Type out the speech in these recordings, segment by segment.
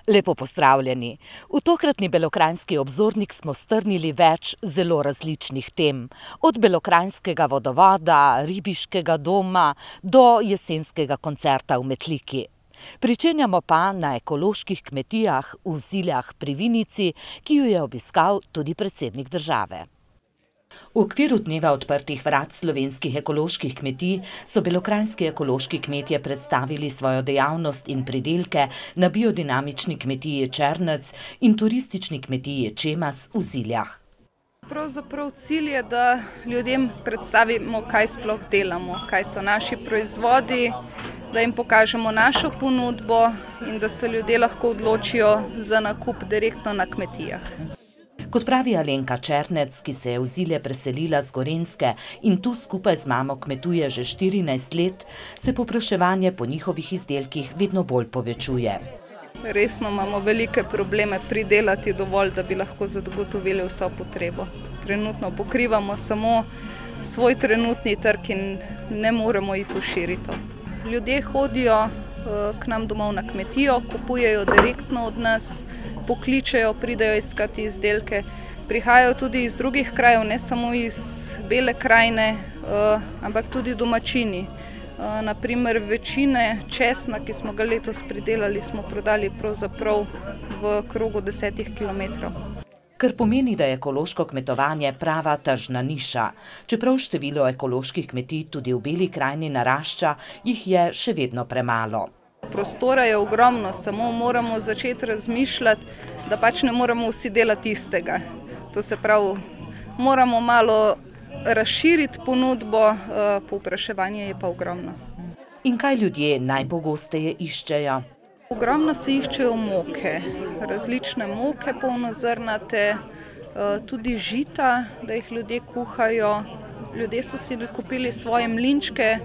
Lepo pozdravljeni. V tokratni Belokranjski obzornik smo strnili več zelo različnih tem. Od belokranjskega vodovoda, ribiškega doma do jesenskega koncerta v Metliki. Pričenjamo pa na ekoloških kmetijah v Ziljah pri Vinici, ki jo je obiskal tudi predsednik države. V okviru dneva odprtih vrat slovenskih ekoloških kmetij so belokranjski ekološki kmetje predstavili svojo dejavnost in pridelke na biodinamični kmetiji Črnec in turistični kmetiji Čemas v Ziljah. Pravzaprav cilj je, da ljudem predstavimo, kaj sploh delamo, kaj so naši proizvodi, da jim pokažemo našo ponudbo in da se ljudje lahko odločijo za nakup direktno na kmetijah. Kot pravi Alenka Černec, ki se je v Zilje preselila z Gorenjske in tu skupaj z mamo kmetuje že 14 let, se povpraševanje po njihovih izdelkih vedno bolj povečuje. Resno imamo velike probleme pridelati dovolj, da bi lahko zagotovili vso potrebo. Trenutno pokrivamo samo svoj trenutni trg in ne moremo iti v širitev. Ljudje hodijo k nam domov na kmetijo, kupujejo direktno od nas, pokličejo, pridejo iskati izdelke. Prihajajo tudi iz drugih krajev, ne samo iz Bele krajine, ampak tudi domačini. Naprimer, večine česna, ki smo ga letos pridelali, smo prodali pravzaprav v krogu 10 kilometrov. Kar pomeni, da je ekološko kmetovanje prava tržna niša. Čeprav število ekoloških kmetij tudi v Beli krajini narašča, jih je še vedno premalo. Prostora je ogromno, samo moramo začeti razmišljati, da pač ne moramo vsi delati istega. To se pravi, moramo malo razširiti ponudbo, povpraševanje je pa ogromno. In kaj ljudje najpogosteje iščejo? Ogromno se iščejo moke, različne moke polnozrnate, tudi žita, da jih ljudje kuhajo. Ljudje so si kupili svoje mlinčke,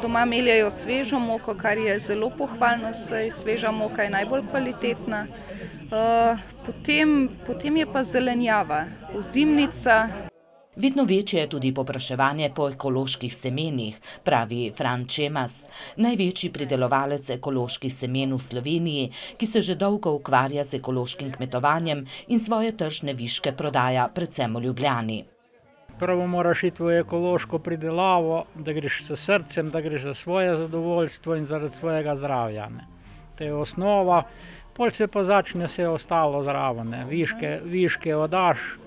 doma meljejo svežo moko, kar je zelo pohvalno, saj sveža moka je najbolj kvalitetna. Potem je pa zelenjava, ozimnica. Vedno večje je tudi povpraševanje po ekoloških semenih, pravi Fran Čemas, največji pridelovalec ekoloških semen v Sloveniji, ki se že dolgo ukvarja z ekološkim kmetovanjem in svoje tržne viške prodaja predvsem v Ljubljani. Prvo moraš iti v ekološko pridelavo, da greš s srcem, da greš za svoje zadovoljstvo in zaradi svojega zdravja. To je osnova, pol se pa začne vse ostalo zraven, viške oddaš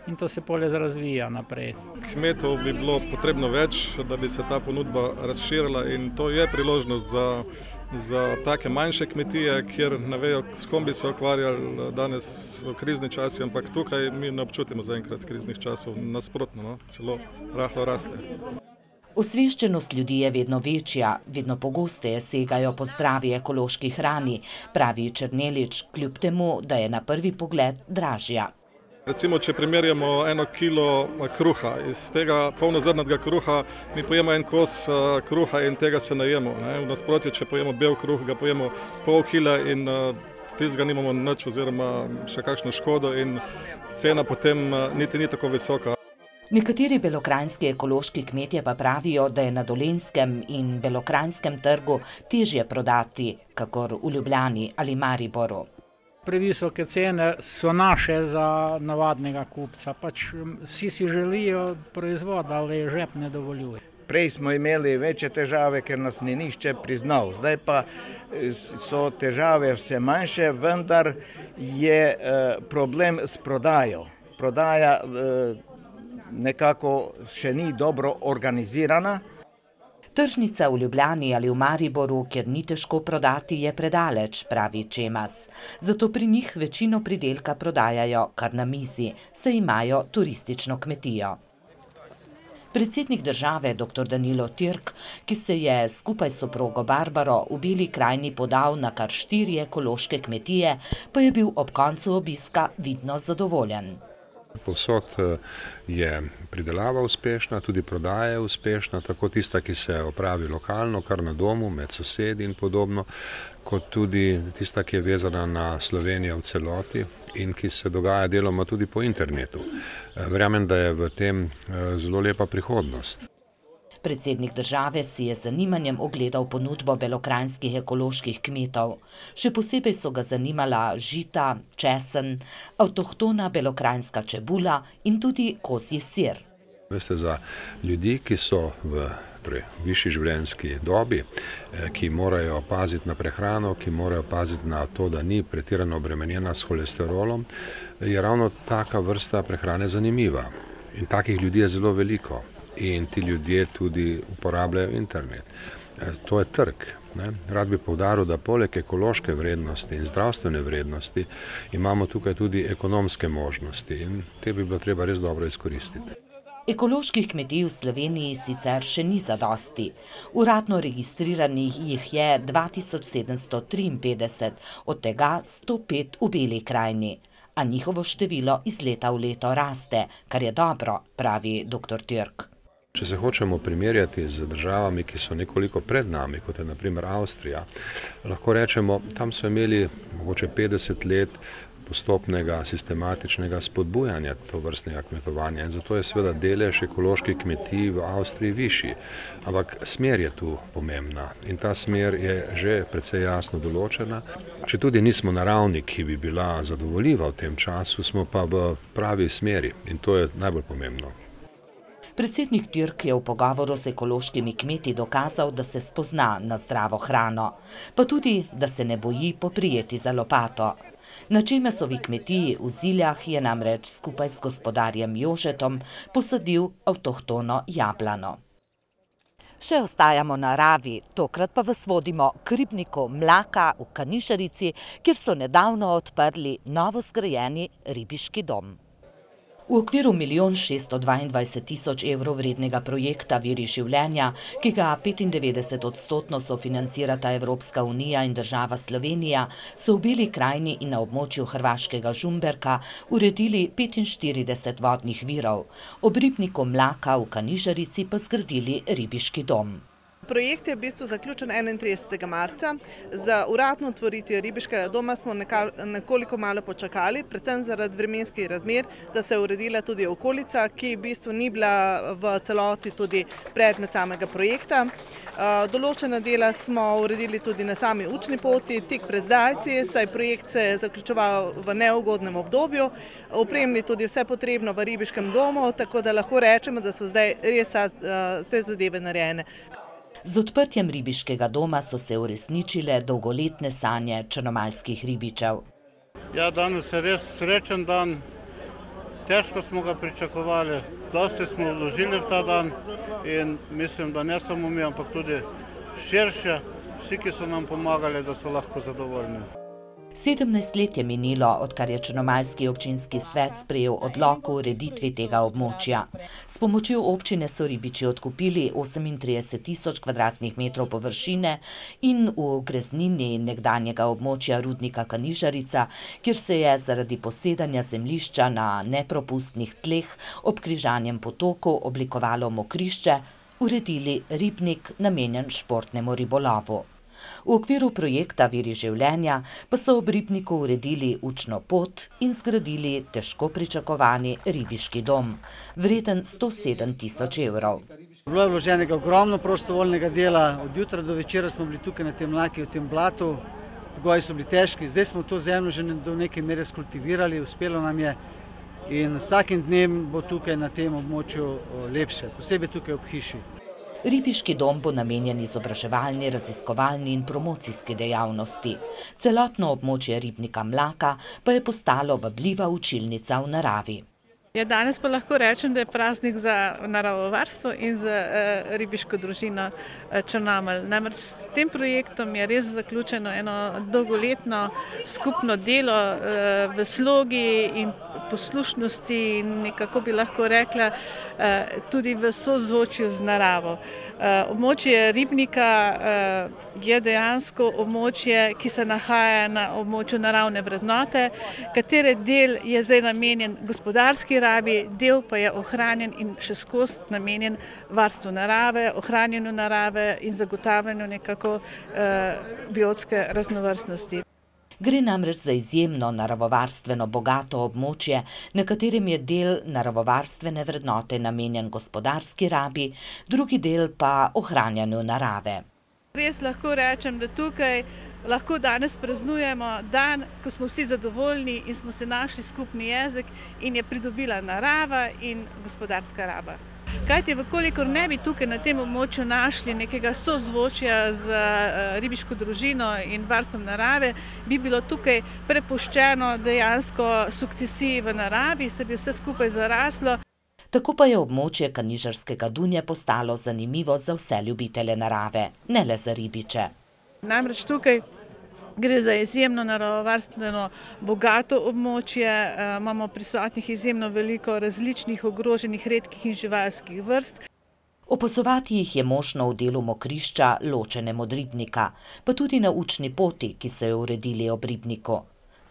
in to se polje razvija naprej. Kmetov bi bilo potrebno več, da bi se ta ponudba razširila in to je priložnost za take manjše kmetije, kjer ne vejo, s kom bi se ukvarjali danes v krizni časi, ampak tukaj mi ne občutimo zaenkrat kriznih časov, nasprotno, celo rahlo raste. Osveščenost ljudi je vedno večja, vedno pogosteje segajo po zdravi ekološki hrani, pravi Černelič, kljub temu, da je na prvi pogled dražja. Recimo, če primerjamo 1 kilo kruha, iz tega polnozrnatega kruha mi pojemo en kos kruha in tega se najemo. V nasprotju, če pojemo bel kruh, ga pojemo pol kila in tistega nimamo nič oziroma še kakšno škodo in cena potem niti ni tako visoka. Nekateri belokranjski ekološki kmetje pa pravijo, da je na Dolenjskem in belokranjskem trgu težje prodati, kakor v Ljubljani ali Mariboru. Previsoke cene so naše za navadnega kupca. Pač vsi si želijo proizvod, ali žep ne dovoljuje. Prej smo imeli večje težave, ker nas ni nihče priznal. Zdaj pa so težave vse manjše, vendar je problem s prodajo. Prodaja nekako še ni dobro organizirana. Tržnica v Ljubljani ali v Mariboru, kjer ni težko prodati, je predaleč, pravi Čemas. Zato pri njih večino pridelka prodajajo kar na mizi, saj imajo turistično kmetijo. Predsednik države, dr. Danilo Türk, ki se je skupaj s soprogo Barbaro v Beli krajini podal na kar 4 ekološke kmetije, pa je bil ob koncu obiska vidno zadovoljen. Povsod je pridelava uspešna, tudi prodaja je uspešna, tako tista, ki se opravi lokalno, kar na domu, med sosedi in podobno, kot tudi tista, ki je vezana na Slovenijo v celoti in ki se dogaja deloma tudi po internetu. Verjamem, da je v tem zelo lepa prihodnost. Predsednik države si je z zanimanjem ogledal ponudbo belokranjskih ekoloških kmetov. Še posebej so ga zanimala žita, česen, avtohtona belokranjska čebula in tudi kozji sir. Veste, za ljudi, ki so v višji življenjski dobi, ki morajo paziti na prehrano, ki morajo paziti na to, da ni pretirano obremenjena s holesterolom, je ravno taka vrsta prehrane zanimiva. In takih ljudi je zelo veliko. In ti ljudje tudi uporabljajo internet. To je trg. Rad bi poudaril, da poleg ekološke vrednosti in zdravstvene vrednosti imamo tukaj tudi ekonomske možnosti in te bi bilo treba res dobro izkoristiti. Ekoloških kmetij v Sloveniji sicer še ni zadosti. Uradno registriranih jih je 2753, od tega 105 v Beli krajini. A njihovo število iz leta v leto raste, kar je dobro, pravi dr. Türk. Če se hočemo primerjati z državami, ki so nekoliko pred nami, kot je na primer Avstrija, lahko rečemo, tam so imeli mogoče 50 let postopnega, sistematičnega spodbujanja tovrstnega kmetovanja in zato je seveda delež ekoloških kmetij v Avstriji višji. Ampak smer je tu pomembna in ta smer je že precej jasno določena. Če tudi nismo na ravni, ki bi bila zadovoljiva v tem času, smo pa v pravi smeri in to je najbolj pomembno. Predsednik Türk je v pogovoru z ekološkimi kmeti dokazal, da se spozna na zdravo hrano, pa tudi, da se ne boji poprijeti za lopato. Na Čemesovi kmetiji v Ziljah je namreč skupaj s gospodarjem Jožetom posadil avtohtono jablano. Še ostajamo na Ravi, tokrat pa vas vodimo k ribniku Mlaka v Kanišarici, kjer so nedavno odprli novo zgrajeni ribiški dom. V okviru 1 622 000 evrov vrednega projekta Viri življenja, ki ga 95% sofinancirata Evropska unija in država Slovenija, so v Beli krajini in na območju hrvaškega Žumberka uredili 45 vodnih virov. Ob ribniku Mlaka v Kanižarici pa zgradili ribiški dom. Projekt je v bistvu zaključen 31. marca. Za uradno otvoritvijo ribiškega doma smo nekoliko malo počakali, predvsem zaradi vremenskih razmer, da se je uredila tudi okolica, ki v bistvu ni bila v celoti tudi predmet samega projekta. Določena dela smo uredili tudi na sami učni poti, tik pred zdajci, saj projekt se je zaključeval v neugodnem obdobju. Opremili tudi vse potrebno v ribiškem domu, tako da lahko rečemo, da so zdaj res te zadeve narejene. Z odprtjem ribiškega doma so se uresničile dolgoletne sanje črnomaljskih ribičev. Ja, danes je res srečen dan, težko smo ga pričakovali, dosti smo vložili v ta dan in mislim, da ne samo mi, ampak tudi širše, vsi, ki so nam pomagali, da so lahko zadovoljni. 17 let je minilo, odkar je Črnomaljski občinski svet sprejel odlok o ureditvi tega območja. S pomočjo občine so ribiči odkupili 38 000 kvadratnih metrov površine in v greznini nekdanjega območja rudnika Kanižarica, kjer se je zaradi posedanja zemljišča na nepropustnih tleh ob križanjem potokov oblikovalo mokrišče, uredili ribnik namenjen športnemu ribolovu. V okviru projekta Viri življenja pa so ob ribniku uredili učno pot in zgradili težko pričakovani ribiški dom, vreden 107 000 evrov. Bilo je vloženega ogromno prostovoljnega dela, od jutra do večera smo bili tukaj na tem Mlaki, v tem blatu, pogoji so bili težki, zdaj smo to zemljo že do neke mere skultivirali, uspelo nam je in vsakim dnem bo tukaj na tem območju lepše, posebej tukaj ob hiši. Ribiški dom bo namenjen izobraževalni, raziskovalni in promocijski dejavnosti. Celotno območje ribnika Mlaka pa je postalo vabljiva učilnica v naravi. Ja, danes pa lahko rečem, da je praznik za naravovarstvo in za ribiško družino Črnomelj. Namreč s tem projektom je res zaključeno eno dolgoletno skupno delo v slogi in poslušnosti in nekako bi lahko rekla tudi v sozvočju z naravo. Območje ribnika je dejansko območje, ki se nahaja na območju naravne vrednote, katere del je zdaj namenjen gospodarski rabi, del pa je ohranjen in še skozi namenjen varstvu narave, ohranjanju narave in zagotavljanju nekako biotske raznovrstnosti. Gre namreč za izjemno naravovarstveno bogato območje, na katerem je del naravovarstvene vrednote namenjen gospodarski rabi, drugi del pa ohranjanju narave. Res lahko rečem, da tukaj lahko danes praznujemo dan, ko smo vsi zadovoljni in smo se našli skupni jezik in je pridobila narava in gospodarska raba. Kajti, vkolikor ne bi tukaj na tem območju našli nekega sozvočja z ribiško družino in varstvom narave, bi bilo tukaj prepuščeno dejansko sukcesiji v naravi, se bi vse skupaj zaraslo. Tako pa je območje Kanižarskega Dunja postalo zanimivo za vse ljubitelje narave, ne le za ribiče. Namreč tukaj gre za izjemno naravovarstveno bogato območje, imamo prisotnih izjemno veliko različnih ogroženih redkih in živalskih vrst. Opazovati jih je možno v delu mokrišča, ločenem od ribnika, pa tudi na učni poti, ki so jo uredili ob ribniku.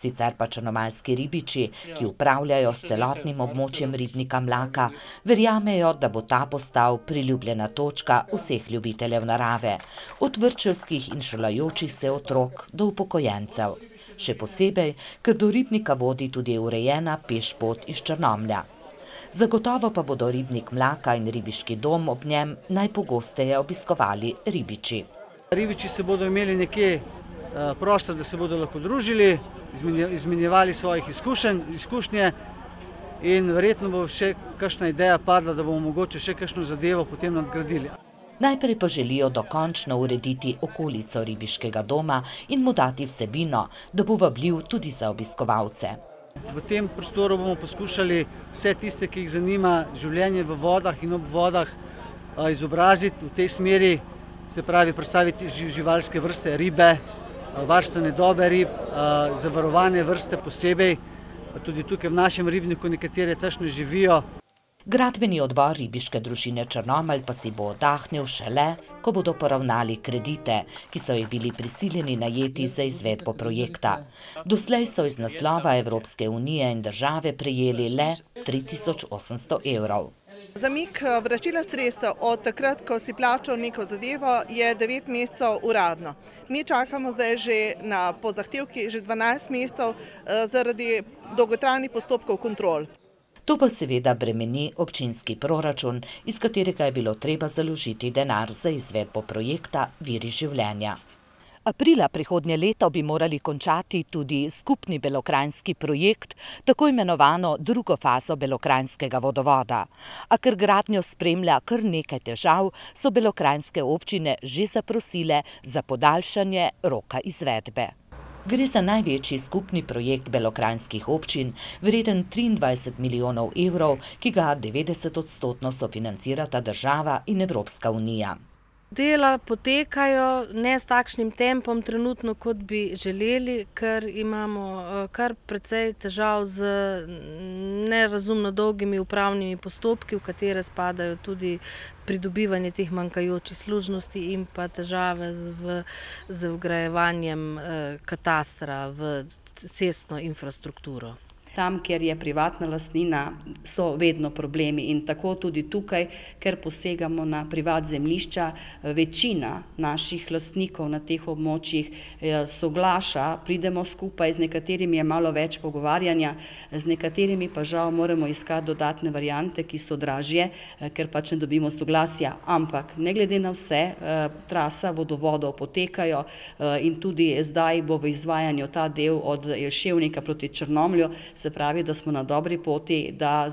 Sicer pa črnomaljski ribiči, ki upravljajo s celotnim območjem ribnika Mlaka, verjamejo, da bo ta postal priljubljena točka vseh ljubiteljev narave, od vrtčevskih in šolajočih se otrok do upokojencev. Še posebej, ker do ribnika vodi tudi urejena pešpot iz Črnomlja. Zagotovo pa bodo ribnik Mlaka in ribiški dom ob njem najpogosteje obiskovali ribiči. Ribiči se bodo imeli nekje prostor, da se bodo lahko družili, izmenjevali svojih izkušnje in verjetno bo še kakšna ideja padla, da bomo mogoče še kakšno zadevo potem nadgradili. Najprej pa želijo dokončno urediti okolico ribiškega doma in mu dati vsebino, da bo vabljiv tudi za obiskovalce. V tem prostoru bomo poskušali vse tiste, ki jih zanima življenje v vodah in ob vodah, izobraziti v tej smeri, se pravi predstaviti živalske vrste, ribe, varstvene dobe rib, zavarovane vrste posebej, tudi tukaj v našem ribniku nekatere tašne živijo. Gradbeni odbor ribiške družine Črnomelj pa si bo oddahnil šele, ko bodo poravnali kredite, ki so jih bili prisiljeni najeti za izvedbo projekta. Doslej so iz naslova Evropske unije in države prejeli le 3800 evrov. Zamik vračila sredstev od takrat, ko si plačal neko zadevo, je 9 mesecev uradno. Mi čakamo zdaj že po zahtevki že 12 mesecev zaradi dolgotrajnih postopkov kontrol. To pa seveda bremeni občinski proračun, iz katerega je bilo treba založiti denar za izvedbo projekta Viri življenja. Aprila prihodnje leto bi morali končati tudi skupni belokranjski projekt, tako imenovano drugo fazo belokranjskega vodovoda. A ker gradnjo spremlja kar nekaj težav, so belokranjske občine že zaprosile za podaljšanje roka izvedbe. Gre za največji skupni projekt belokranjskih občin, vreden 23 milijonov evrov, ki ga 90% sofinancirata država in Evropska unija. Dela potekajo ne s takšnim tempom trenutno, kot bi želeli, ker imamo kar precej težav z nerazumno dolgimi upravnimi postopki, v katere spadajo tudi pridobivanje teh manjkajočih služnosti in pa težave z vgrajevanjem katastra v cestno infrastrukturo. Tam, kjer je privatna lastnina, so vedno problemi in tako tudi tukaj, ker posegamo na privat zemljišča, večina naših lastnikov na teh območjih soglaša, pridemo skupaj, z nekaterimi je malo več pogovarjanja, z nekaterimi pa žal moramo iskati dodatne variante, ki so dražje, ker pač ne dobimo soglasja, ampak ne glede na vse, trasa vodovodov potekajo in tudi zdaj bo v izvajanju ta del od Jelševnika proti Črnomlju, se pravi, da smo na dobri poti, da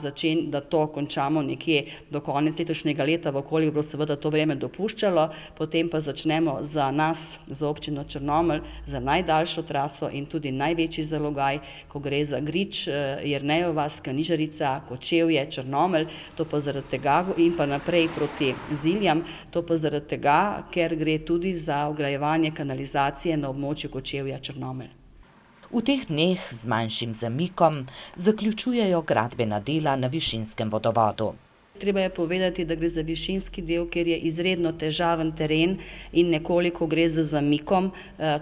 to končamo nekje do konec letošnjega leta, v okolju bo seveda to vreme dopuščalo, potem pa začnemo za nas, za občino Črnomelj, za najdaljšo traso in tudi največji zalogaj, ko gre za Grič, Jernejev vas, Kanižarica, Kočevje, Črnomelj, to pa zaradi tega in pa naprej proti Ziljam, to pa zaradi tega, ker gre tudi za vgrajevanje kanalizacije na območju Kočevja Črnomelj. V teh dneh z manjšim zamikom zaključujejo gradbena dela na višinskem vodovodu. Treba je povedati, da gre za višinski del, ker je izredno težaven teren in nekoliko gre za zamikom,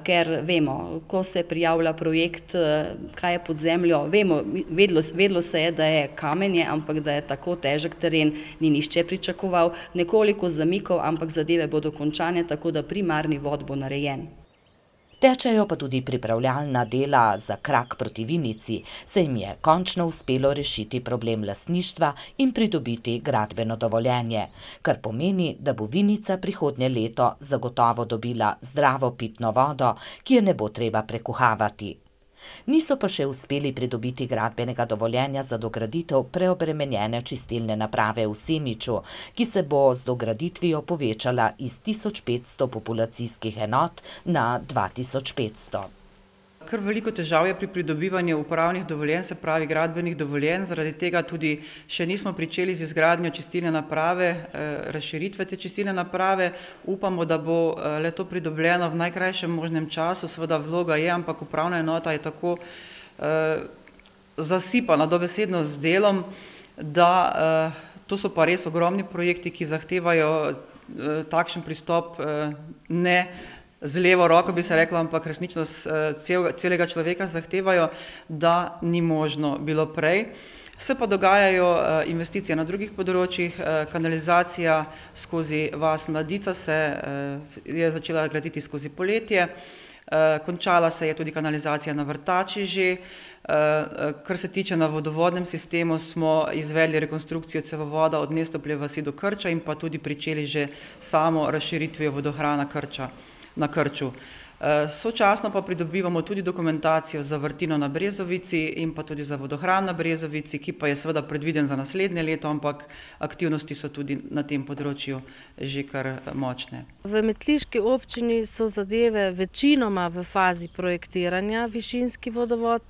ker vemo, ko se prijavlja projekt, kaj je pod zemljo, vemo, vedlo se je, da je kamenje, ampak da je tako težek teren, ni nihče pričakoval, nekoliko zamikov, ampak zadeve bodo končane, tako da primarni vod bo narejen. Tečejo pa tudi pripravljalna dela za krak proti Vinici, se jim je končno uspelo rešiti problem lastništva in pridobiti gradbeno dovoljenje, kar pomeni, da bo Vinica prihodnje leto zagotovo dobila zdravo pitno vodo, ki je ne bo treba prekuhavati. Niso pa še uspeli pridobiti gradbenega dovoljenja za dograditev preobremenjene čistilne naprave v Semiču, ki se bo z dograditvijo povečala iz 1500 populacijskih enot na 2500. Kar veliko težav je pri pridobivanju uporabnih dovoljenj, se pravi gradbenih dovoljenj, zaradi tega tudi še nismo pričeli z izgradnjo čistilne naprave, razširitve te čistilne naprave. Upamo, da bo le to pridobljeno v najkrajšem možnem času, seveda vloga je, ampak upravna enota je tako zasipana dobesedno z delom, da to so pa res ogromni projekti, ki zahtevajo takšen pristop ne z levo roko bi se rekla, ampak resnično celega človeka zahtevajo, da ni možno bilo prej. Se pa dogajajo investicije na drugih področjih, kanalizacija skozi vas Mladica se je začela graditi skozi poletje, končala se je tudi kanalizacija na Vrtači že. Kar se tiče na vodovodnem sistemu, smo izvedli rekonstrukcijo cevovoda od Nestoplje vasi do Krča in pa tudi pričeli že samo razširitvijo vodohrana na Krču. Sočasno pa pridobivamo tudi dokumentacijo za vrtino na Brezovici in pa tudi za vodohran na Brezovici, ki pa je seveda predviden za naslednje leto, ampak aktivnosti so tudi na tem področju že kar močne. V Metliški občini so zadeve večinoma v fazi projektiranja, višinski vodovod.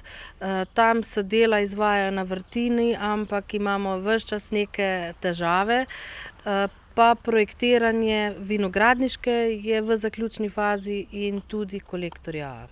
Tam se dela izvajajo na vrtini, ampak imamo ves čas neke težave. Pa projektiranje vinogradniške je v zaključni fazi in tudi kolektorja.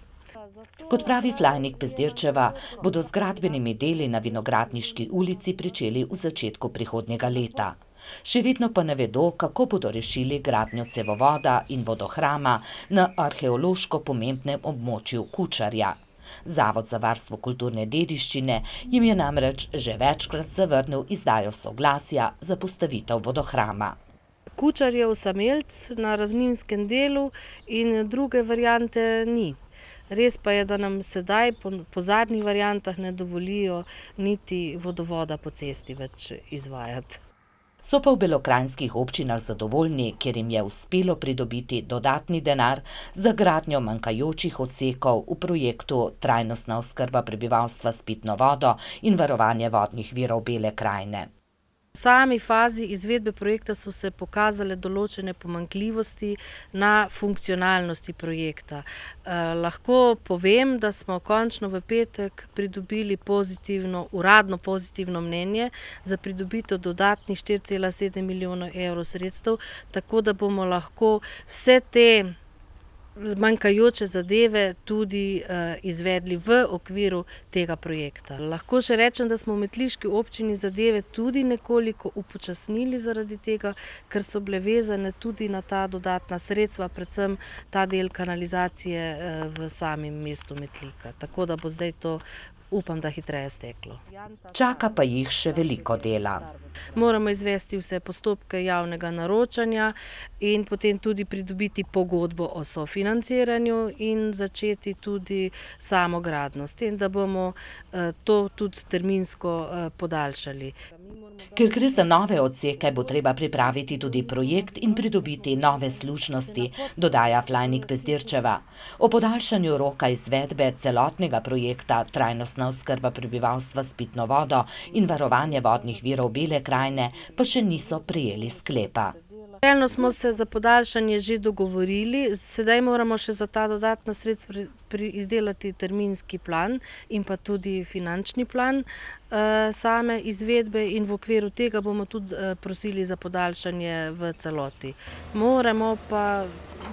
Kot pravi Flajnik Pezdirčeva, bodo z gradbenimi deli na Vinogradniški ulici pričeli v začetku prihodnjega leta. Še vedno pa ne vedo, kako bodo rešili gradnjo cevovoda in vodohrama na arheološko pomembnem območju Kučarja. Zavod za varstvo kulturne dediščine jim je namreč že večkrat zavrnil izdajo soglasja za postavitev vodohrama. Kučar je osamelc na ravninskem delu in druge variante ni. Res pa je, da nam sedaj po zadnjih variantah ne dovolijo niti vodovoda po cesti več izvajati. So pa v belokranjskih občinah zadovoljni, ker jim je uspelo pridobiti dodatni denar za gradnjo manjkajočih odsekov v projektu Trajnostna oskrba prebivalstva s pitno vodo in varovanje vodnih virov Bele krajine. V sami fazi izvedbe projekta so se pokazale določene pomanjkljivosti na funkcionalnosti projekta. Lahko povem, da smo končno v petek pridobili uradno pozitivno mnenje za pridobitev dodatnih 4,7 milijona evrov sredstev, tako da bomo lahko vse te manjkajoče zadeve tudi izvedli v okviru tega projekta. Lahko še rečem, da smo v Metliški občini zadeve tudi nekoliko upočasnili zaradi tega, ker so bile vezane tudi na ta dodatna sredstva, predvsem ta del kanalizacije v samem mestu Metlika. Tako da bo zdaj to, upam, da hitreje steklo. Čaka pa jih še veliko dela. Moramo izvesti vse postopke javnega naročanja in potem tudi pridobiti pogodbo o sofinanciranju in začeti tudi samo gradnjo, s tem, da bomo to tudi terminsko podaljšali. Ker gre za nove odseke, bo treba pripraviti tudi projekt in pridobiti nove služnosti, dodaja Flajnik Pezdirčeva. O podaljšanju roka izvedbe celotnega projekta Trajnostna oskrba prebivalstva s pitno vodo in varovanje vodnih virov Bele krajine pa še niso prejeli sklepa. Delno smo se za podaljšanje že dogovorili, sedaj moramo še za ta dodatna sredstva izdelati terminski plan in pa tudi finančni plan same izvedbe in v okviru tega bomo tudi prosili za podaljšanje v celoti. Moramo pa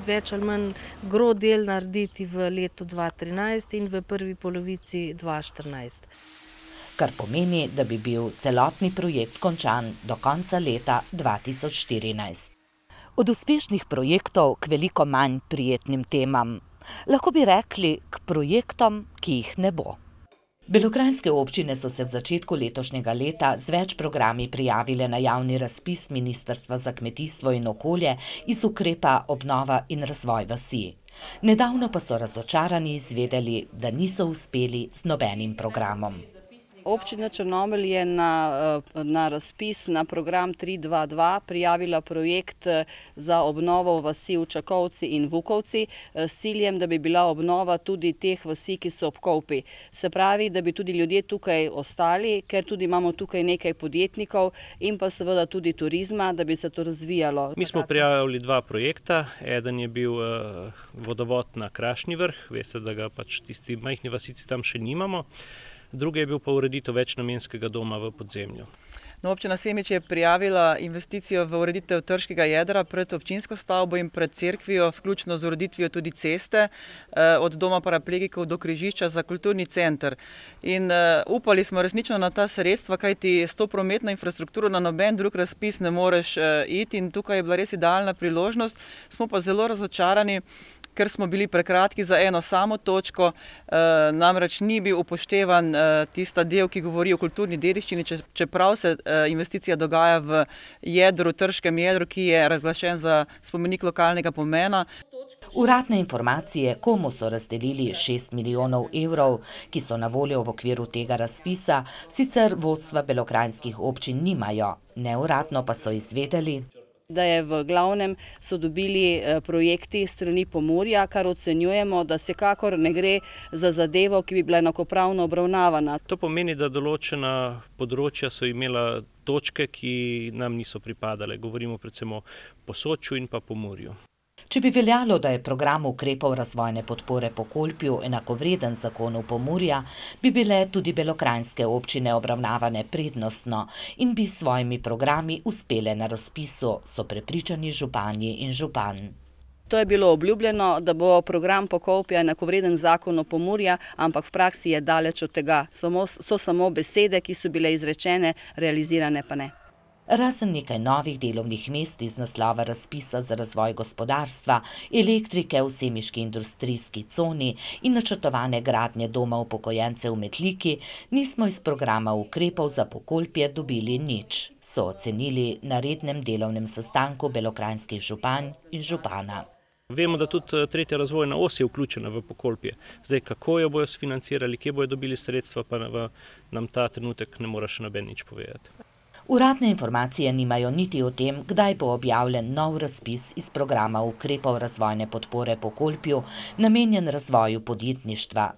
več ali manj gro del narediti v letu 2013 in v prvi polovici 2014. Kar pomeni, da bi bil celotni projekt končan do konca leta 2014. Od uspešnih projektov k veliko manj prijetnim temam. Lahko bi rekli k projektom, ki jih ne bo. Belokranjske občine so se v začetku letošnjega leta z več programi prijavile na javni razpis Ministrstva za kmetijstvo in okolje iz ukrepa Obnova in razvoj vasi. Nedavno pa so razočarani izvedeli, da niso uspeli z nobenim programom. Občina Črnomelj je na razpis na program 322 prijavila projekt za obnovo vasi v Čakovci in Vukovci s ciljem, da bi bila obnova tudi teh vasi, ki so ob Kolpi. Se pravi, da bi tudi ljudje tukaj ostali, ker tudi imamo tukaj nekaj podjetnikov in pa seveda tudi turizma, da bi se to razvijalo. Mi smo prijavili 2 projekta. Eden je bil vodovod na Krašni vrh, veste, da ga pač tisti majhni vasici tam še nimamo. Drugi je bil pa ureditev večnamenskega doma v podzemlju. No, občina Semič je prijavila investicijo v ureditev trškega jedra pred občinsko stavbo in pred cerkvijo, vključno z ureditvijo tudi ceste od doma paraplegikov do križišča za kulturni center. In upali smo resnično na ta sredstva, kajti s to prometno infrastrukturo na noben drug razpis ne moreš iti in tukaj je bila res idealna priložnost. Smo pa zelo razočarani, ker smo bili prekratki za eno samo točko, namreč ni bil upoštevan tista del, ki govori o kulturni dediščini, čeprav se investicija dogaja v jedru, trškem jedru, ki je razglašen za spomenik lokalnega pomena. Uradne informacije, komu so razdelili 6 milijonov evrov, ki so na voljo v okviru tega razpisa, sicer vodstva belokranjskih občin nimajo, neuradno pa so izvedeli, da je v glavnem so dobili projekti strani Pomurja, kar ocenjujemo, da vsekakor ne gre za zadevo, ki bi bila enakopravno obravnavana. To pomeni, da določena področja so imela točke, ki nam niso pripadale. Govorimo predvsem o Posočju in pa Pomurju. Če bi veljalo, da je program ukrepov razvojne podpore Pokolpju enakovreden zakonu Pomurja, bi bile tudi belokranjske občine obravnavane prednostno in bi s svojimi programi uspele na razpisu, so prepričani župani in župan. To je bilo obljubljeno, da bo program Pokolpja enakovreden zakonu Pomurja, ampak v praksi je daleč od tega. So samo besede, ki so bile izrečene, realizirane pa ne. Razen nekaj novih delovnih mest iz naslova razpisa za razvoj gospodarstva, elektrike v semiški industrijski coni in načrtovane gradnje doma upokojencev v Metliki, nismo iz programa ukrepov za Pokolpje dobili nič, so ocenili na rednem delovnem sestanku belokranjskih županj in župana. Vemo, da tudi 3. razvojna os je vključena v Pokolpje. Zdaj, kako jo bojo sfinancirali, kje bojo dobili sredstva, pa nam ta trenutek ne more še noben nič povedati. Uradne informacije nimajo niti o tem, kdaj bo objavljen nov razpis iz programa ukrepov razvojne podpore Pokolpju, namenjen razvoju podjetništva.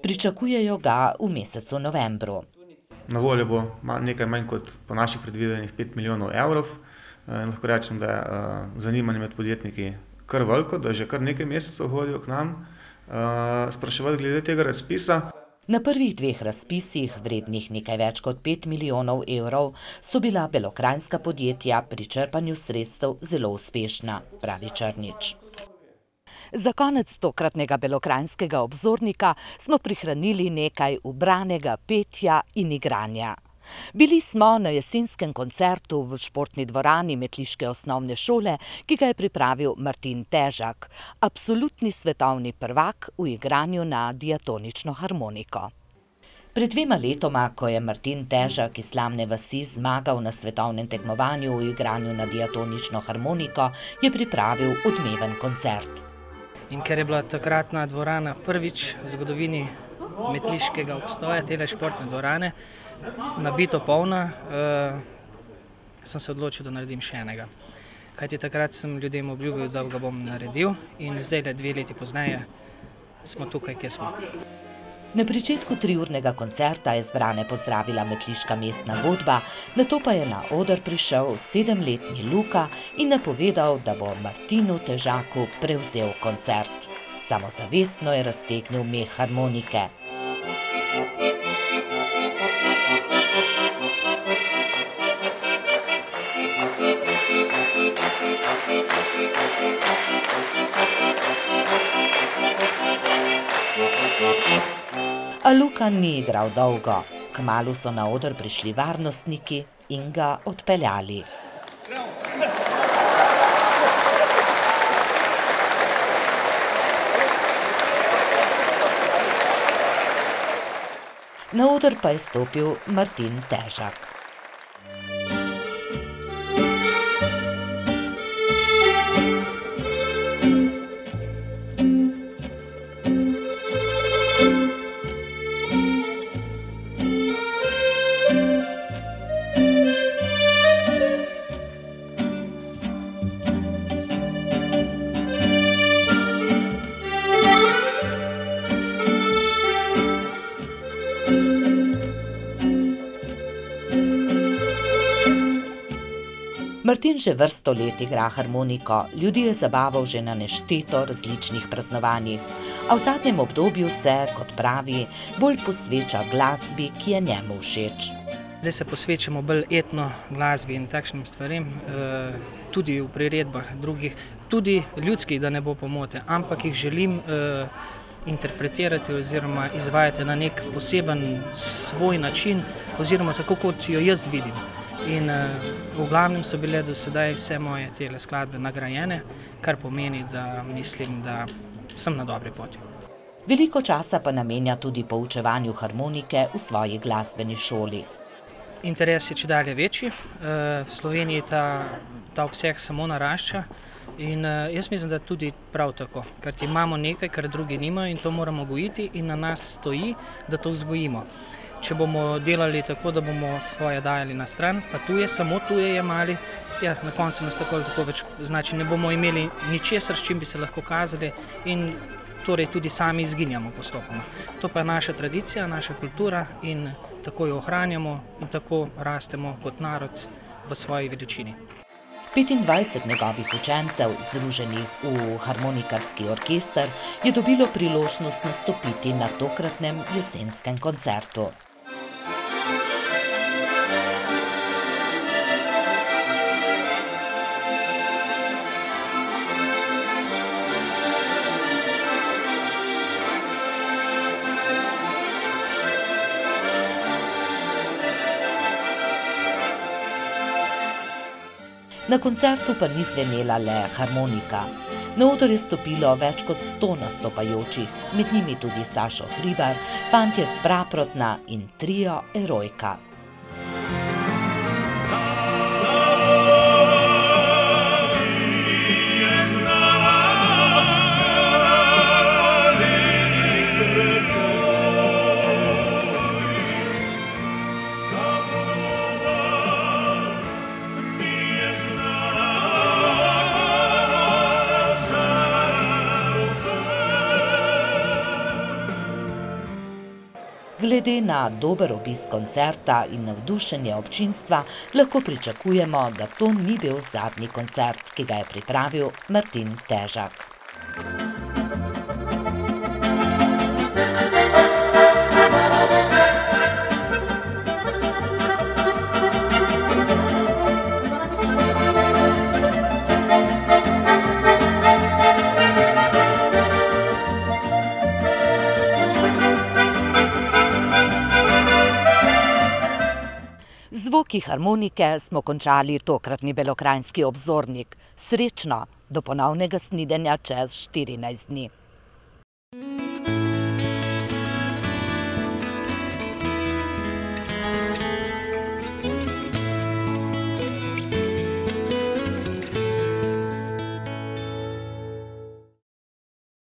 Pričakujejo ga v mesecu novembru. Na voljo bo nekaj manj kot po naših predvidenih 5 milijonov evrov. Lahko rečem, da je zanimanje med podjetniki kar veliko, da že kar nekaj mesecev hodijo k nam spraševati glede tega razpisa. Na prvih 2 razpisih, vrednih nekaj več kot 5 milijonov evrov, so bila belokranjska podjetja pri črpanju sredstev zelo uspešna, pravi Črnič. Za konec tokratnega belokranjskega obzornika smo prihranili nekaj ubranega petja in igranja. Bili smo na jesenskem koncertu v športni dvorani Metliške osnovne šole, ki ga je pripravil Martin Težak, absolutni svetovni prvak v igranju na diatonično harmoniko. Pred 2 letoma, ko je Martin Težak iz slavne vasi zmagal na svetovnem tekmovanju v igranju na diatonično harmoniko, je pripravil odmeven koncert. In ker je bila takratna dvorana prvič v zgodovini metliškega obstoja, tele športne dvorane, nabito polna, sem se odločil, da naredim še enega. Kajti takrat sem ljudem obljubil, da ga bom naredil in zdaj, 2 leti pozneje, smo tukaj, kje smo. Na pričetku 3-urnega koncerta je zbrane pozdravila metliška mestna godba, nato pa je na oder prišel 7-letni Luka in napovedal, da bo Martinu Težaku prevzel koncert. Samozavestno je raztegnil meh harmonike. A Luka ni igral dolgo. Kmalu so na oder prišli varnostniki in ga odpeljali. Na oder pa je stopil Martin Težak. Martin že vrsto let igra harmoniko, ljudi je zabaval že na nešteto različnih praznovanjih, a v zadnjem obdobju se, kot pravi, bolj posveča glasbi, ki je njemu všeč. Zdaj se posvečamo bolj etno glasbi in takšnim stvarem, tudi v priredbah drugih, tudi ljudskih, da ne bo pomote, ampak jih želim interpretirati oziroma izvajati na nek poseben svoj način oziroma tako, kot jo jaz vidim. In v glavnem so bile do sedaj vse moje tele skladbe nagrajene, kar pomeni, da mislim, da sem na dobri poti. Veliko časa pa namenja tudi poučevanju harmonike v svoji glasbeni šoli. Interes je čedalje večji, v Sloveniji ta obseg samo narašča in jaz mislim, da tudi prav tako, ker imamo nekaj, kar drugi nimajo in to moramo gojiti in na nas stoji, da to vzgojimo. Če bomo delali tako, da bomo svoje dajali na stran, pa tuje, samo tuje jemali, ja, na koncu nas tako ali tako več, znači ne bomo imeli ničesar, s čim bi se lahko kazali in torej tudi sami izginjamo postopoma. To pa je naša tradicija, naša kultura in tako jo ohranjamo in tako rastemo kot narod v svoji veličini. 25 njegovih učencev, združenih v harmonikarski orkester, je dobilo priložnost nastopiti na tokratnem jesenskem koncertu. Na koncertu pa ni zvenela le harmonika. Na oder je stopilo več kot 100 nastopajočih, med njimi tudi Sašo Hribar, Fantje z Praprotna in trio Erojka. Glede na dober obisk koncerta in navdušenje občinstva, lahko pričakujemo, da to ni bil zadnji koncert, ki ga je pripravil Martin Težak. Zvoki harmonike smo končali tokratni Belokranjski obzornik. Srečno, do ponovnega snidenja čez 14 dni.